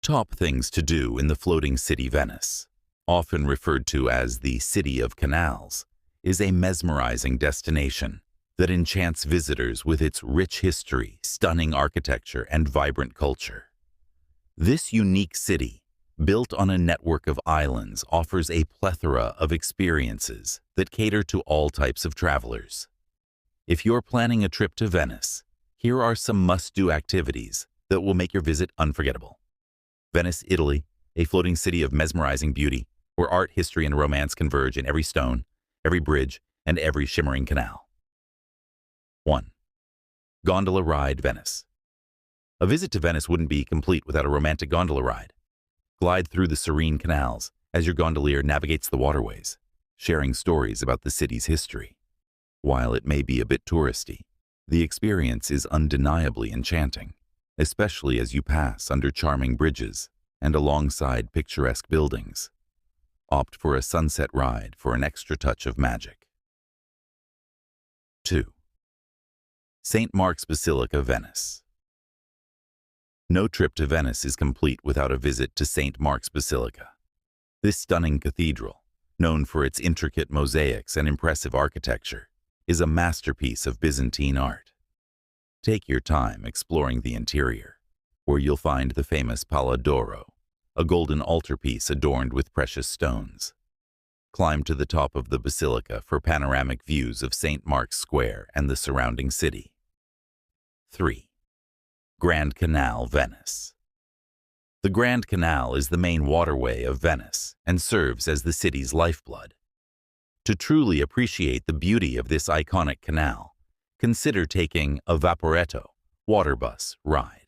Top things to do in the floating city Venice, often referred to as the City of Canals, is a mesmerizing destination that enchants visitors with its rich history, stunning architecture, and vibrant culture. This unique city, built on a network of islands, offers a plethora of experiences that cater to all types of travelers. If you're planning a trip to Venice, here are some must-do activities that will make your visit unforgettable. Venice, Italy, a floating city of mesmerizing beauty, where art, history, and romance converge in every stone, every bridge, and every shimmering canal. 1. Gondola Ride Venice. A visit to Venice wouldn't be complete without a romantic gondola ride. Glide through the serene canals as your gondolier navigates the waterways, sharing stories about the city's history. While it may be a bit touristy, the experience is undeniably enchanting, especially as you pass under charming bridges and alongside picturesque buildings. Opt for a sunset ride for an extra touch of magic. 2. St. Mark's Basilica, Venice. No trip to Venice is complete without a visit to St. Mark's Basilica. This stunning cathedral, known for its intricate mosaics and impressive architecture, is a masterpiece of Byzantine art. Take your time exploring the interior, where you'll find the famous Pala d'Oro, a golden altarpiece adorned with precious stones. Climb to the top of the basilica for panoramic views of St. Mark's Square and the surrounding city. 3. Grand Canal, Venice. The Grand Canal is the main waterway of Venice and serves as the city's lifeblood. To truly appreciate the beauty of this iconic canal, consider taking a Vaporetto water bus ride.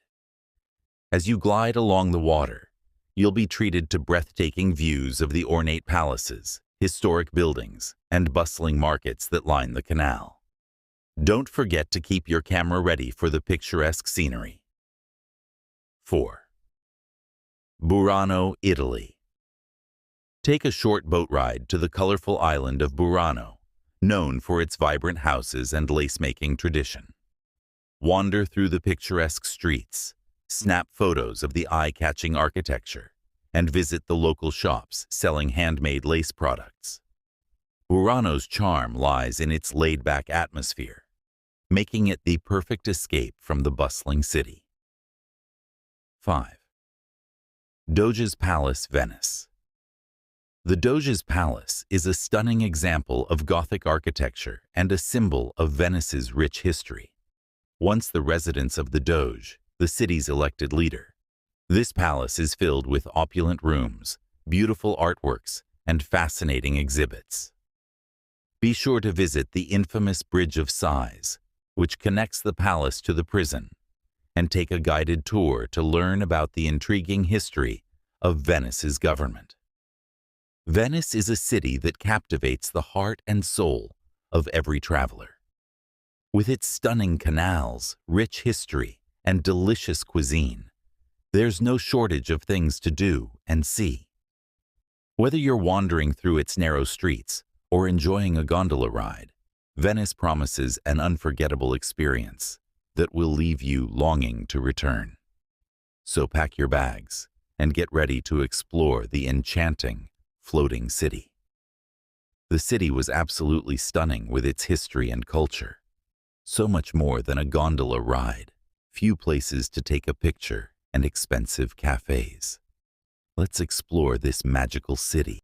As you glide along the water, you'll be treated to breathtaking views of the ornate palaces, historic buildings, and bustling markets that line the canal. Don't forget to keep your camera ready for the picturesque scenery. 4. Burano, Italy. Take a short boat ride to the colorful island of Burano, known for its vibrant houses and lace-making tradition. Wander through the picturesque streets, snap photos of the eye-catching architecture, and visit the local shops selling handmade lace products. Burano's charm lies in its laid-back atmosphere, making it the perfect escape from the bustling city. 5. Doge's Palace, Venice. The Doge's Palace is a stunning example of Gothic architecture and a symbol of Venice's rich history. Once the residence of the Doge, the city's elected leader, this palace is filled with opulent rooms, beautiful artworks, and fascinating exhibits. Be sure to visit the infamous Bridge of Sighs, which connects the palace to the prison, and take a guided tour to learn about the intriguing history of Venice's government. Venice is a city that captivates the heart and soul of every traveler. With its stunning canals, rich history, and delicious cuisine, there's no shortage of things to do and see. Whether you're wandering through its narrow streets or enjoying a gondola ride, Venice promises an unforgettable experience that will leave you longing to return. So pack your bags and get ready to explore the enchanting floating city. The city was absolutely stunning with its history and culture. So much more than a gondola ride, few places to take a picture, and expensive cafes. Let's explore this magical city